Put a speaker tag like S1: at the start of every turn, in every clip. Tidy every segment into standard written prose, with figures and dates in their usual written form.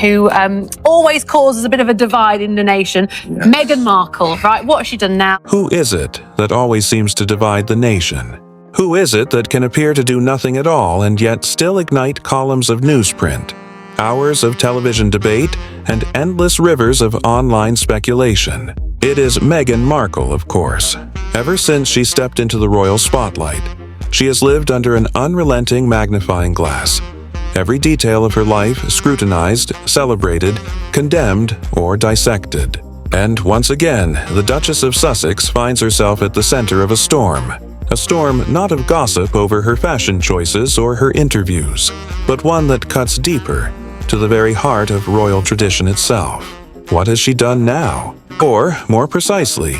S1: who always causes a bit of a divide in the nation. Yes. Meghan Markle, right? What has she done now?
S2: Who is it that always seems to divide the nation? Who is it that can appear to do nothing at all and yet still ignite columns of newsprint, hours of television debate, and endless rivers of online speculation? It is Meghan Markle, of course. Ever since she stepped into the royal spotlight, she has lived under an unrelenting magnifying glass. Every detail of her life scrutinized, celebrated, condemned, or dissected. And once again, the Duchess of Sussex finds herself at the center of a storm. A storm not of gossip over her fashion choices or her interviews, but one that cuts deeper, to the very heart of royal tradition itself. What has she done now? Or, more precisely,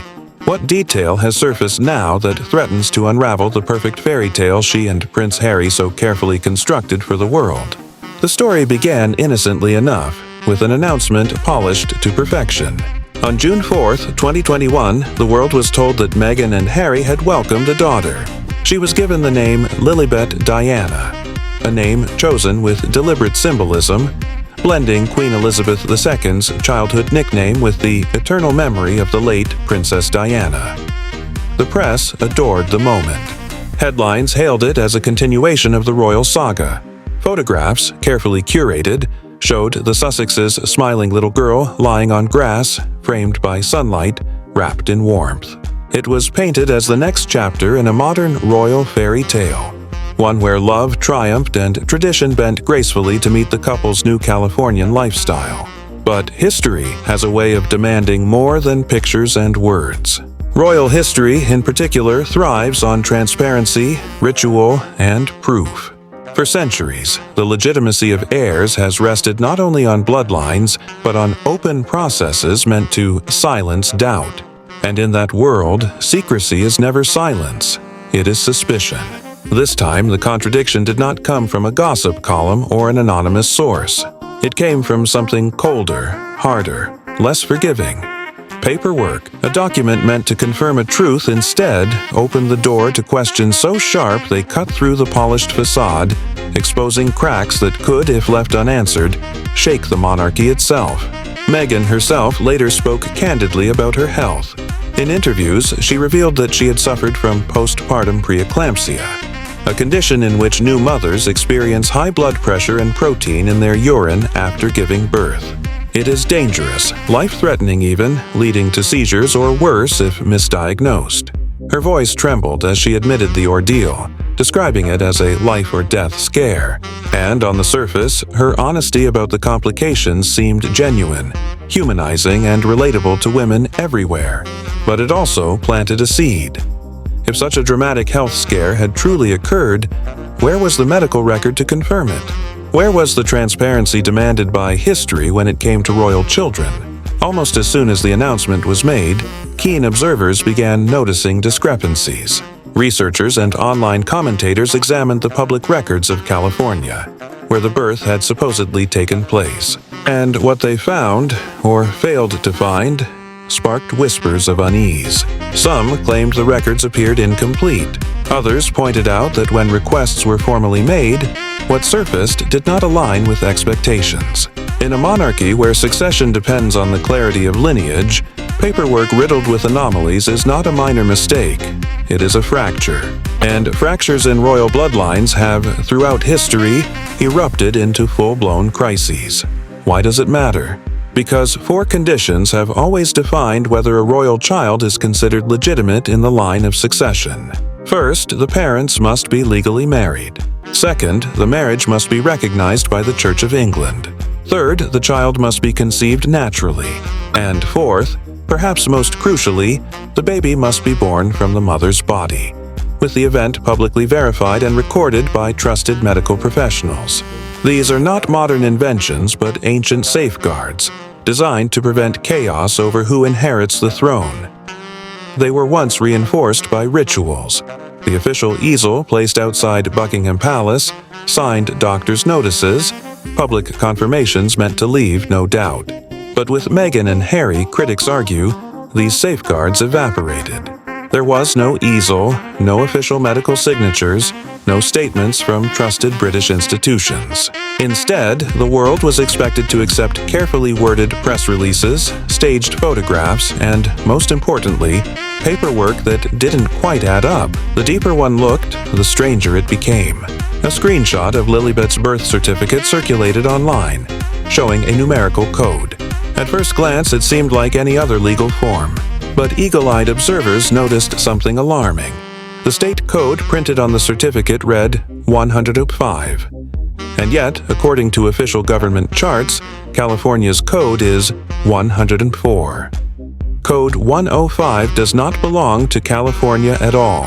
S2: what detail has surfaced now that threatens to unravel the perfect fairy tale she and Prince Harry so carefully constructed for the world? The story began innocently enough, with an announcement polished to perfection. On June 4th, 2021, the world was told that Meghan and Harry had welcomed a daughter. She was given the name Lilibet Diana, a name chosen with deliberate symbolism, blending Queen Elizabeth II's childhood nickname with the eternal memory of the late Princess Diana. The press adored the moment. Headlines hailed it as a continuation of the royal saga. Photographs, carefully curated, showed the Sussexes' smiling little girl lying on grass, framed by sunlight, wrapped in warmth. It was painted as the next chapter in a modern royal fairy tale, one where love triumphed and tradition bent gracefully to meet the couple's new Californian lifestyle. But history has a way of demanding more than pictures and words. Royal history, in particular, thrives on transparency, ritual, and proof. For centuries, the legitimacy of heirs has rested not only on bloodlines, but on open processes meant to silence doubt. And in that world, secrecy is never silence, it is suspicion. This time, the contradiction did not come from a gossip column or an anonymous source. It came from something colder, harder, less forgiving. Paperwork, a document meant to confirm a truth, instead opened the door to questions so sharp they cut through the polished facade, exposing cracks that could, if left unanswered, shake the monarchy itself. Meghan herself later spoke candidly about her health. In interviews, she revealed that she had suffered from postpartum preeclampsia, a condition in which new mothers experience high blood pressure and protein in their urine after giving birth. It is dangerous, life-threatening even, leading to seizures or worse if misdiagnosed. Her voice trembled as she admitted the ordeal, describing it as a life-or-death scare. And on the surface, her honesty about the complications seemed genuine, humanizing and relatable to women everywhere. But it also planted a seed. If such a dramatic health scare had truly occurred, where was the medical record to confirm it? Where was the transparency demanded by history when it came to royal children? Almost as soon as the announcement was made, keen observers began noticing discrepancies. Researchers and online commentators examined the public records of California, where the birth had supposedly taken place. And what they found, or failed to find, sparked whispers of unease. Some claimed the records appeared incomplete. Others pointed out that when requests were formally made, what surfaced did not align with expectations. In a monarchy where succession depends on the clarity of lineage, paperwork riddled with anomalies is not a minor mistake. It is a fracture. And fractures in royal bloodlines have, throughout history, erupted into full-blown crises. Why does it matter? Because 4 conditions have always defined whether a royal child is considered legitimate in the line of succession. First, the parents must be legally married. Second, the marriage must be recognized by the Church of England. Third, the child must be conceived naturally. And fourth, perhaps most crucially, the baby must be born from the mother's body, with the event publicly verified and recorded by trusted medical professionals. These are not modern inventions but ancient safeguards, designed to prevent chaos over who inherits the throne. They were once reinforced by rituals. The official easel placed outside Buckingham Palace signed doctors' notices, public confirmations meant to leave no doubt. But with Meghan and Harry, critics argue, these safeguards evaporated. There was no easel, no official medical signatures, no statements from trusted British institutions. Instead, the world was expected to accept carefully worded press releases, staged photographs, and, most importantly, paperwork that didn't quite add up. The deeper one looked, the stranger it became. A screenshot of Lilibet's birth certificate circulated online, showing a numerical code. At first glance, it seemed like any other legal form, but eagle-eyed observers noticed something alarming. The state code printed on the certificate read 105. And yet, according to official government charts, California's code is 104. Code 105 does not belong to California at all.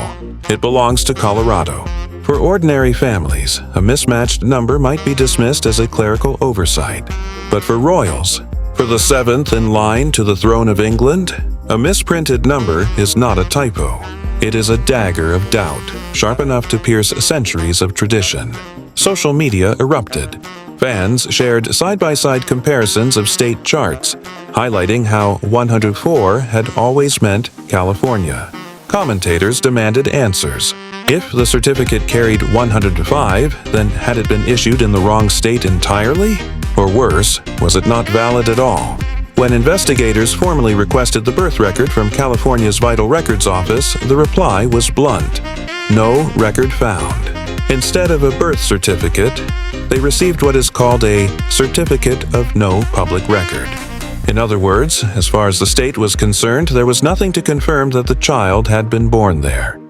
S2: It belongs to Colorado. For ordinary families, a mismatched number might be dismissed as a clerical oversight. But for royals, for the seventh in line to the throne of England, a misprinted number is not a typo. It is a dagger of doubt, sharp enough to pierce centuries of tradition. Social media erupted. Fans shared side-by-side comparisons of state charts, highlighting how 104 had always meant California. Commentators demanded answers. If the certificate carried 105, then had it been issued in the wrong state entirely? Or worse, was it not valid at all? When investigators formally requested the birth record from California's Vital Records Office, the reply was blunt: no record found. Instead of a birth certificate, they received what is called a certificate of no public record. In other words, as far as the state was concerned, there was nothing to confirm that the child had been born there.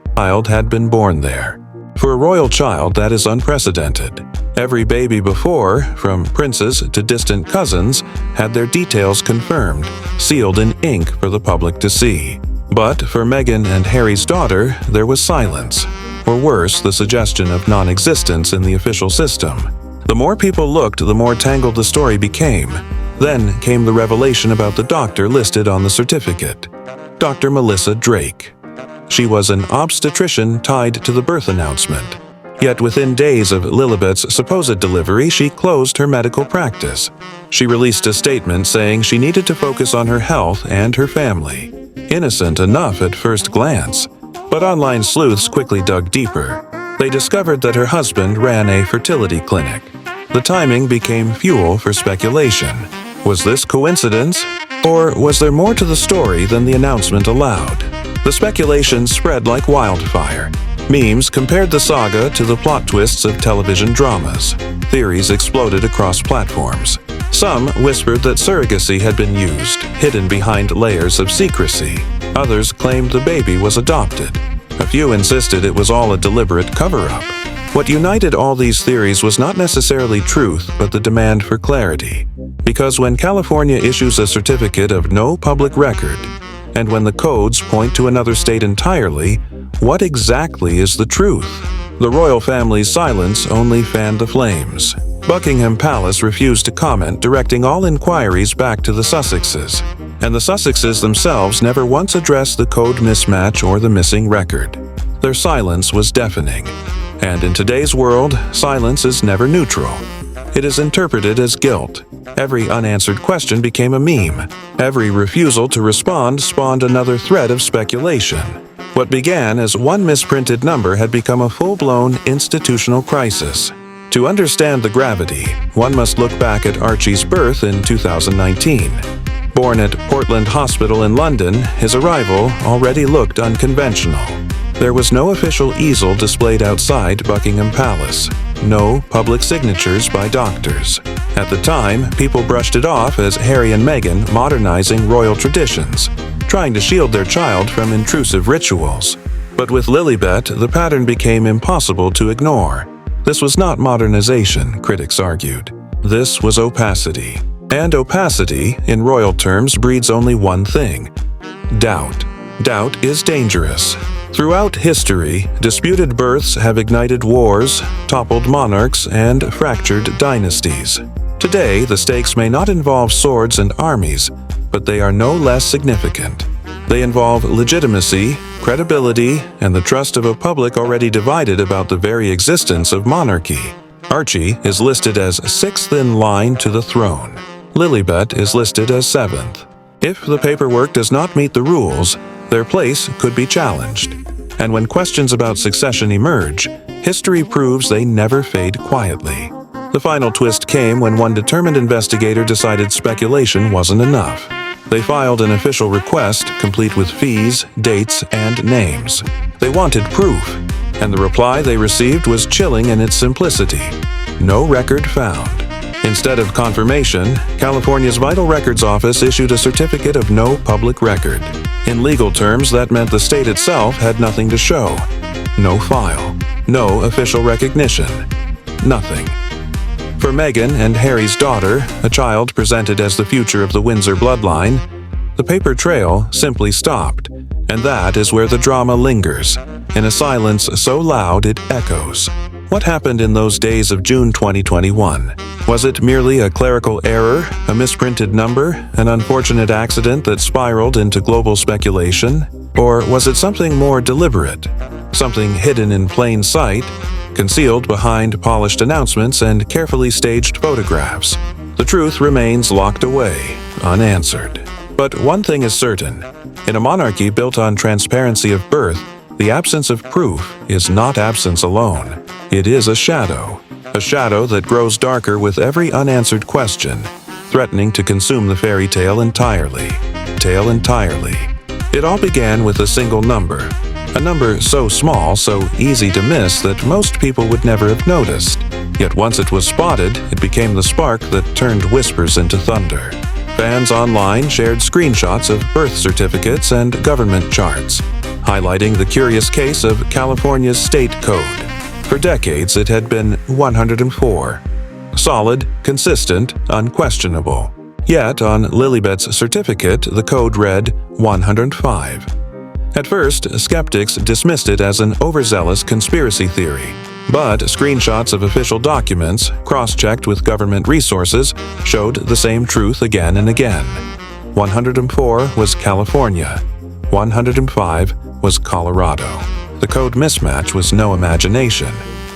S2: For a royal child, that is unprecedented. Every baby before, from princes to distant cousins, had their details confirmed, sealed in ink for the public to see. But for Meghan and Harry's daughter, there was silence, or worse, the suggestion of non-existence in the official system. The more people looked, the more tangled the story became. Then came the revelation about the doctor listed on the certificate, Dr. Melissa Drake. She was an obstetrician tied to the birth announcement. Yet within days of Lilibet's supposed delivery, she closed her medical practice. She released a statement saying she needed to focus on her health and her family. Innocent enough at first glance, but online sleuths quickly dug deeper. They discovered that her husband ran a fertility clinic. The timing became fuel for speculation. Was this coincidence? Or was there more to the story than the announcement allowed? The speculation spread like wildfire. Memes compared the saga to the plot twists of television dramas. Theories exploded across platforms. Some whispered that surrogacy had been used, hidden behind layers of secrecy. Others claimed the baby was adopted. A few insisted it was all a deliberate cover-up. What united all these theories was not necessarily truth, but the demand for clarity. Because when California issues a certificate of no public record, and when the codes point to another state entirely, what exactly is the truth? The royal family's silence only fanned the flames. Buckingham Palace refused to comment, directing all inquiries back to the Sussexes. And the Sussexes themselves never once addressed the code mismatch or the missing record. Their silence was deafening. And in today's world, silence is never neutral. It is interpreted as guilt. Every unanswered question became a meme. Every refusal to respond spawned another thread of speculation. What began as one misprinted number had become a full-blown institutional crisis. To understand the gravity, one must look back at Archie's birth in 2019. Born at Portland Hospital in London, his arrival already looked unconventional. There was no official easel displayed outside Buckingham Palace. No public signatures by doctors. At the time, people brushed it off as Harry and Meghan modernizing royal traditions, trying to shield their child from intrusive rituals. But with Lilibet, the pattern became impossible to ignore. This was not modernization, critics argued. This was opacity. And opacity, in royal terms, breeds only one thing: doubt. Doubt is dangerous. Throughout history, disputed births have ignited wars, toppled monarchs, and fractured dynasties. Today, the stakes may not involve swords and armies, but they are no less significant. They involve legitimacy, credibility, and the trust of a public already divided about the very existence of monarchy. Archie is listed as sixth in line to the throne. Lilibet is listed as seventh. If the paperwork does not meet the rules, their place could be challenged. And when questions about succession emerge, history proves they never fade quietly. The final twist came when one determined investigator decided speculation wasn't enough. They filed an official request, complete with fees, dates, and names. They wanted proof, and the reply they received was chilling in its simplicity. No record found. Instead of confirmation, California's Vital Records Office issued a certificate of no public record. In legal terms, that meant the state itself had nothing to show. No file. No official recognition. Nothing. For Meghan and Harry's daughter, a child presented as the future of the Windsor bloodline, the paper trail simply stopped, and that is where the drama lingers, in a silence so loud it echoes. What happened in those days of June 2021? Was it merely a clerical error, a misprinted number, an unfortunate accident that spiraled into global speculation? Or was it something more deliberate? Something hidden in plain sight, concealed behind polished announcements and carefully staged photographs? The truth remains locked away, unanswered. But one thing is certain. In a monarchy built on transparency of birth, the absence of proof is not absence alone. It is a shadow that grows darker with every unanswered question, threatening to consume the fairy tale entirely. It all began with a single number. A number so small, so easy to miss that most people would never have noticed. Yet once it was spotted, it became the spark that turned whispers into thunder. Fans online shared screenshots of birth certificates and government charts, highlighting the curious case of California's state code. For decades, it had been 104. Solid, consistent, unquestionable. Yet, on Lilibet's certificate, the code read 105. At first, skeptics dismissed it as an overzealous conspiracy theory. But screenshots of official documents, cross-checked with government resources, showed the same truth again and again. 104 was California. 105 was Colorado. The code mismatch was no imagination.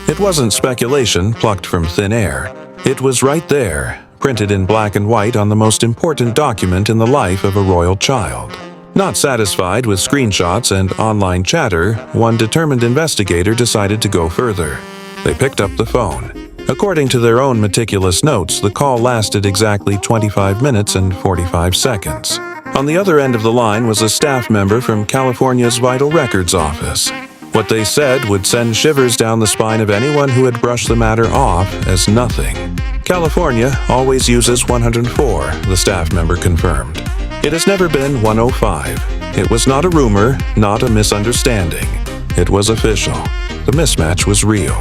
S2: It wasn't speculation plucked from thin air. It was right there, printed in black and white on the most important document in the life of a royal child. Not satisfied with screenshots and online chatter, one determined investigator decided to go further. They picked up the phone. According to their own meticulous notes, the call lasted exactly 25 minutes and 45 seconds. On the other end of the line was a staff member from California's Vital Records Office. What they said would send shivers down the spine of anyone who had brushed the matter off as nothing. California always uses 104, the staff member confirmed. It has never been 105. It was not a rumor, not a misunderstanding. It was official. The mismatch was real.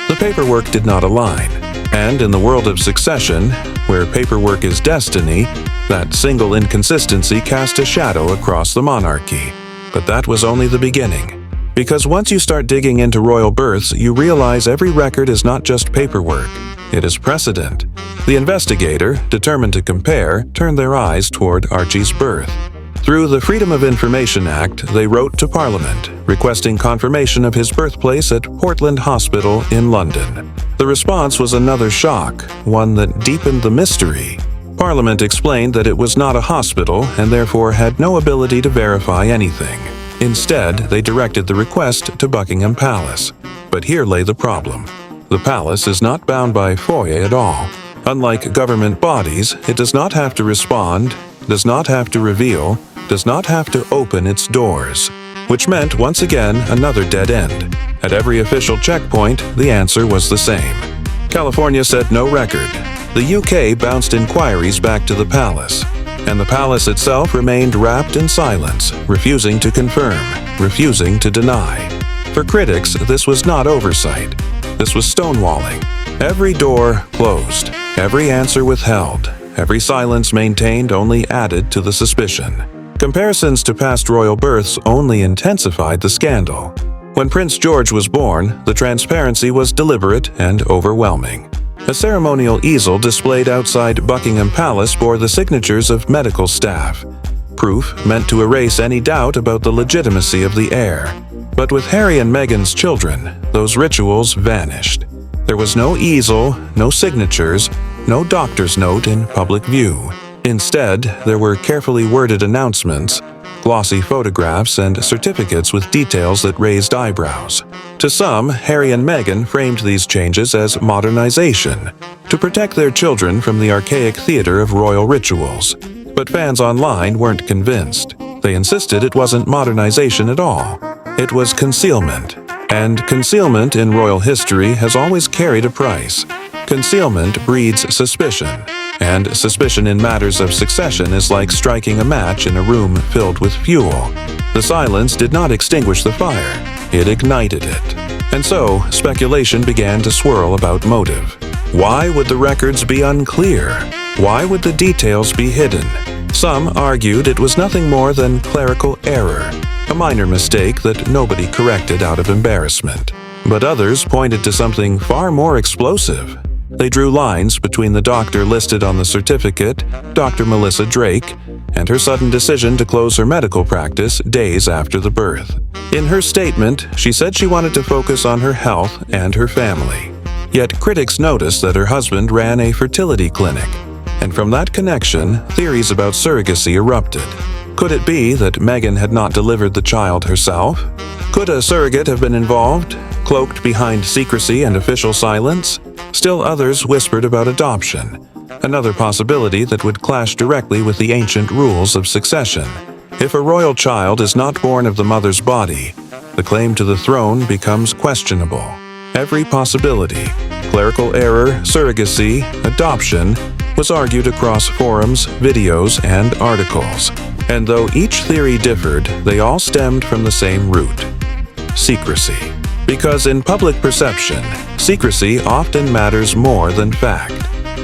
S2: The paperwork did not align. And in the world of succession, where paperwork is destiny, that single inconsistency cast a shadow across the monarchy. But that was only the beginning. Because once you start digging into royal births, you realize every record is not just paperwork. It is precedent. The investigator, determined to compare, turned their eyes toward Archie's birth. Through the Freedom of Information Act, they wrote to Parliament, requesting confirmation of his birthplace at Portland Hospital in London. The response was another shock, one that deepened the mystery. Parliament explained that it was not a hospital and therefore had no ability to verify anything. Instead, they directed the request to Buckingham Palace. But here lay the problem. The palace is not bound by FOIA at all. Unlike government bodies, it does not have to respond, does not have to reveal, does not have to open its doors. Which meant, once again, another dead end. At every official checkpoint, the answer was the same. California said no record. The UK bounced inquiries back to the palace. And the palace itself remained wrapped in silence, refusing to confirm, refusing to deny. For critics, this was not oversight. This was stonewalling. Every door closed, every answer withheld, every silence maintained only added to the suspicion. Comparisons to past royal births only intensified the scandal. When Prince George was born, the transparency was deliberate and overwhelming. A ceremonial easel displayed outside Buckingham Palace bore the signatures of medical staff. Proof meant to erase any doubt about the legitimacy of the heir. But with Harry and Meghan's children, those rituals vanished. There was no easel, no signatures, no doctor's note in public view. Instead, there were carefully worded announcements, glossy photographs, and certificates with details that raised eyebrows. To some, Harry and Meghan framed these changes as modernization. to protect their children from the archaic theater of royal rituals. But fans online weren't convinced. They insisted it wasn't modernization at all. It was concealment. And concealment in royal history has always carried a price. Concealment breeds suspicion. And suspicion in matters of succession is like striking a match in a room filled with fuel. The silence did not extinguish the fire. It ignited it. And so, speculation began to swirl about motive. Why would the records be unclear? Why would the details be hidden? Some argued it was nothing more than clerical error, a minor mistake that nobody corrected out of embarrassment. But others pointed to something far more explosive. They drew lines between the doctor listed on the certificate, Dr. Melissa Drake, and her sudden decision to close her medical practice days after the birth. In her statement, she said she wanted to focus on her health and her family. Yet critics noticed that her husband ran a fertility clinic, and from that connection, theories about surrogacy erupted. Could it be that Meghan had not delivered the child herself? Could a surrogate have been involved, cloaked behind secrecy and official silence? Still others whispered about adoption, another possibility that would clash directly with the ancient rules of succession. If a royal child is not born of the mother's body, the claim to the throne becomes questionable. Every possibility, clerical error, surrogacy, adoption, was argued across forums, videos, and articles. And though each theory differed, they all stemmed from the same root: secrecy. Because in public perception, secrecy often matters more than fact.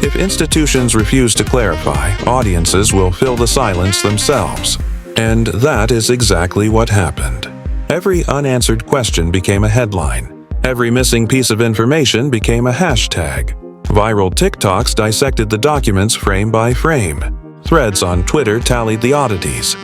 S2: If institutions refuse to clarify, audiences will fill the silence themselves. And that is exactly what happened. Every unanswered question became a headline. Every missing piece of information became a hashtag. Viral TikToks dissected the documents frame by frame. Threads on Twitter tallied the oddities: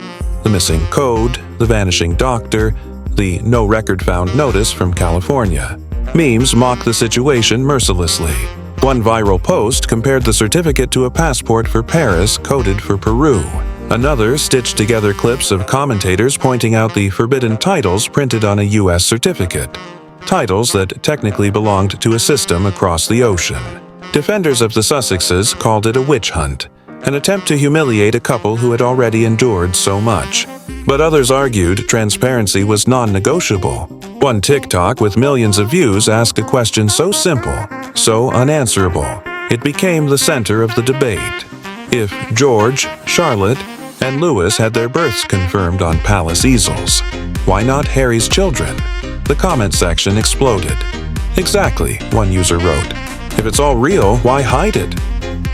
S2: the missing code, the vanishing doctor, the no record found notice from California. Memes mocked the situation mercilessly. One viral post compared the certificate to a passport for Paris coded for Peru. Another stitched together clips of commentators pointing out the forbidden titles printed on a U.S. certificate. Titles that technically belonged to a system across the ocean. Defenders of the Sussexes called it a witch hunt, an attempt to humiliate a couple who had already endured so much. But others argued transparency was non-negotiable. One TikTok with millions of views asked a question so simple, so unanswerable, it became the center of the debate. If George, Charlotte, and Louis had their births confirmed on palace easels, why not Harry's children? The comment section exploded. Exactly, one user wrote. If it's all real, why hide it?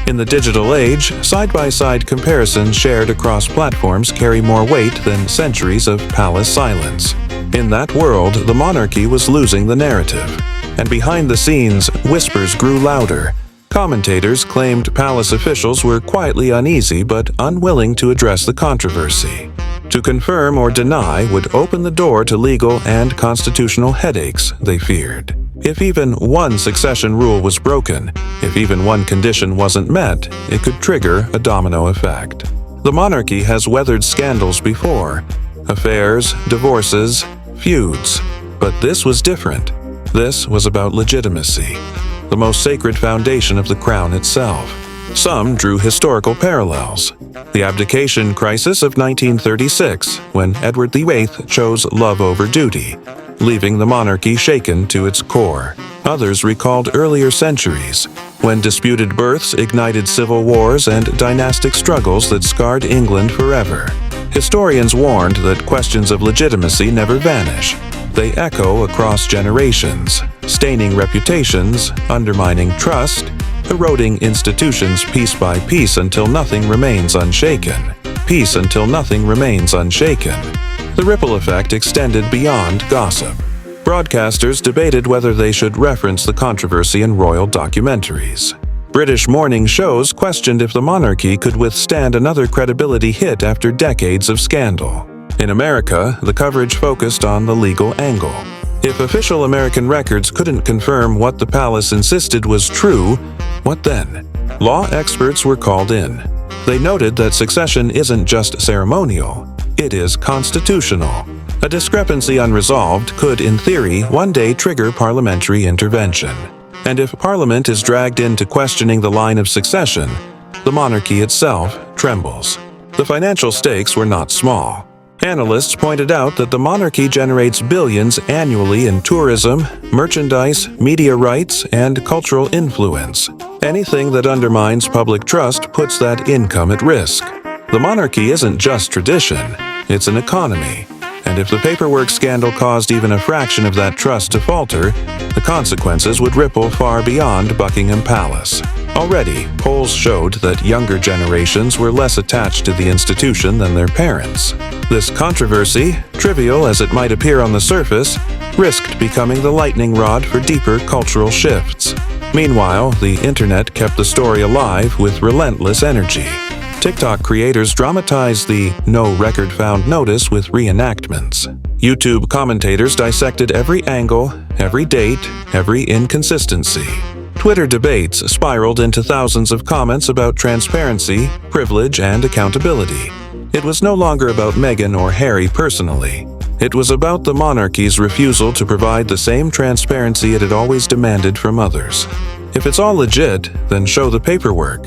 S2: In the digital age, side-by-side comparisons shared across platforms carry more weight than centuries of palace silence. In that world, the monarchy was losing the narrative. And behind the scenes, whispers grew louder. Commentators claimed palace officials were quietly uneasy but unwilling to address the controversy. To confirm or deny would open the door to legal and constitutional headaches, they feared. If even one succession rule was broken, if even one condition wasn't met, it could trigger a domino effect. The monarchy has weathered scandals before: affairs, divorces, feuds. But this was different. This was about legitimacy, the most sacred foundation of the crown itself. Some drew historical parallels. The abdication crisis of 1936, when Edward VIII chose love over duty, leaving the monarchy shaken to its core. Others recalled earlier centuries, when disputed births ignited civil wars and dynastic struggles that scarred England forever. Historians warned that questions of legitimacy never vanish. They echo across generations, staining reputations, undermining trust, eroding institutions piece by piece until nothing remains unshaken. Piece until nothing remains unshaken. The ripple effect extended beyond gossip. Broadcasters debated whether they should reference the controversy in royal documentaries. British morning shows questioned if the monarchy could withstand another credibility hit after decades of scandal. In America, the coverage focused on the legal angle. If official American records couldn't confirm what the palace insisted was true, what then? Law experts were called in. They noted that succession isn't just ceremonial, it is constitutional. A discrepancy unresolved could, in theory, one day trigger parliamentary intervention. And if Parliament is dragged into questioning the line of succession, the monarchy itself trembles. The financial stakes were not small. Analysts pointed out that the monarchy generates billions annually in tourism, merchandise, media rights, and cultural influence. Anything that undermines public trust puts that income at risk. The monarchy isn't just tradition, it's an economy. And if the paperwork scandal caused even a fraction of that trust to falter, the consequences would ripple far beyond Buckingham Palace. Already, polls showed that younger generations were less attached to the institution than their parents. This controversy, trivial as it might appear on the surface, risked becoming the lightning rod for deeper cultural shifts. Meanwhile, the internet kept the story alive with relentless energy. TikTok creators dramatized the "no record found" notice with reenactments. YouTube commentators dissected every angle, every date, every inconsistency. Twitter debates spiraled into thousands of comments about transparency, privilege, and accountability. It was no longer about Meghan or Harry personally. It was about the monarchy's refusal to provide the same transparency it had always demanded from others. If it's all legit, then show the paperwork.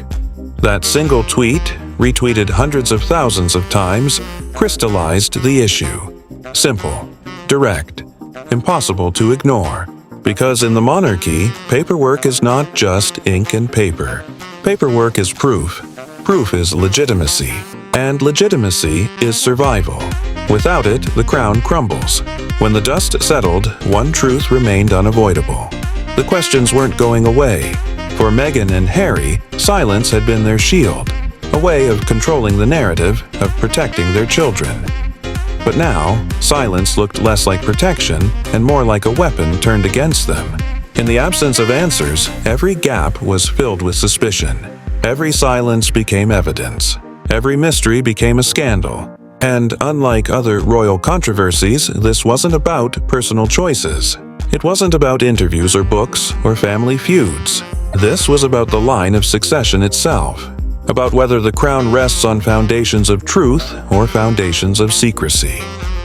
S2: That single tweet, retweeted hundreds of thousands of times, crystallized the issue. Simple, direct, impossible to ignore. Because in the monarchy, paperwork is not just ink and paper. Paperwork is proof. Proof is legitimacy. And legitimacy is survival. Without it, the crown crumbles. When the dust settled, one truth remained unavoidable. The questions weren't going away. For Meghan and Harry, silence had been their shield, a way of controlling the narrative, of protecting their children. But now, silence looked less like protection and more like a weapon turned against them. In the absence of answers, every gap was filled with suspicion. Every silence became evidence. Every mystery became a scandal. And unlike other royal controversies, this wasn't about personal choices. It wasn't about interviews or books or family feuds. This was about the line of succession itself, about whether the crown rests on foundations of truth or foundations of secrecy.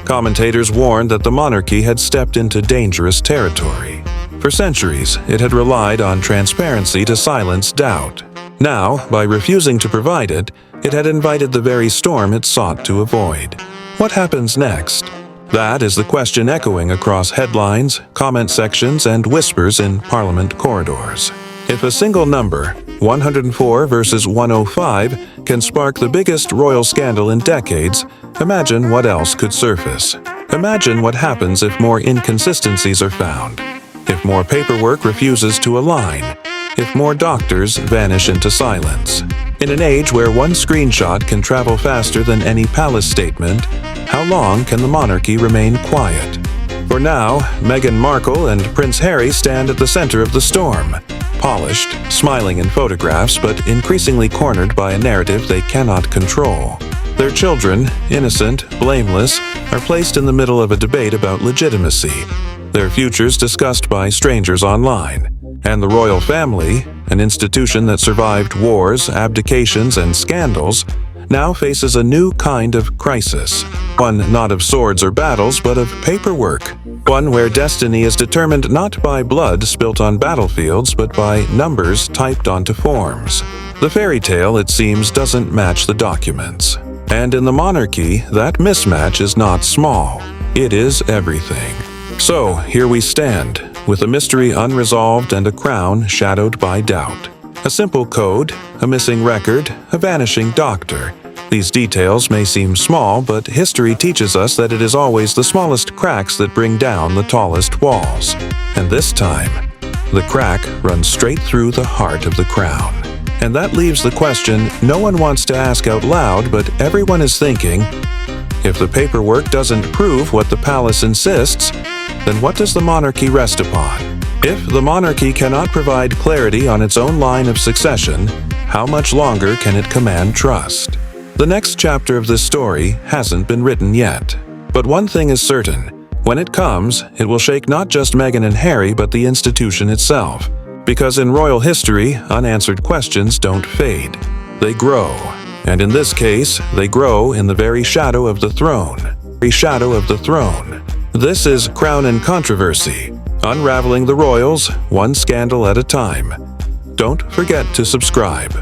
S2: Commentators warned that the monarchy had stepped into dangerous territory. For centuries, it had relied on transparency to silence doubt. Now, by refusing to provide it, it had invited the very storm it sought to avoid. What happens next? That is the question echoing across headlines, comment sections, and whispers in Parliament corridors. If a single number, 104 versus 105, can spark the biggest royal scandal in decades, imagine what else could surface. Imagine what happens if more inconsistencies are found, if more paperwork refuses to align, if more doctors vanish into silence. In an age where one screenshot can travel faster than any palace statement, how long can the monarchy remain quiet? For now, Meghan Markle and Prince Harry stand at the center of the storm, polished, smiling in photographs, but increasingly cornered by a narrative they cannot control. Their children, innocent, blameless, are placed in the middle of a debate about legitimacy, their futures discussed by strangers online. And the royal family, an institution that survived wars, abdications, and scandals, now faces a new kind of crisis. One not of swords or battles, but of paperwork. One where destiny is determined not by blood spilt on battlefields, but by numbers typed onto forms. The fairy tale, it seems, doesn't match the documents. And in the monarchy, that mismatch is not small. It is everything. So, here we stand, with a mystery unresolved and a crown shadowed by doubt. A simple code, a missing record, a vanishing doctor. These details may seem small, but history teaches us that it is always the smallest cracks that bring down the tallest walls. And this time, the crack runs straight through the heart of the crown. And that leaves the question no one wants to ask out loud, but everyone is thinking, if the paperwork doesn't prove what the palace insists, then what does the monarchy rest upon? If the monarchy cannot provide clarity on its own line of succession, how much longer can it command trust? The next chapter of this story hasn't been written yet. But one thing is certain. When it comes, it will shake not just Meghan and Harry, but the institution itself. Because in royal history, unanswered questions don't fade. They grow. And in this case, they grow in the very shadow of the throne. This is Crown and Controversy, unraveling the royals one scandal at a time. Don't forget to subscribe.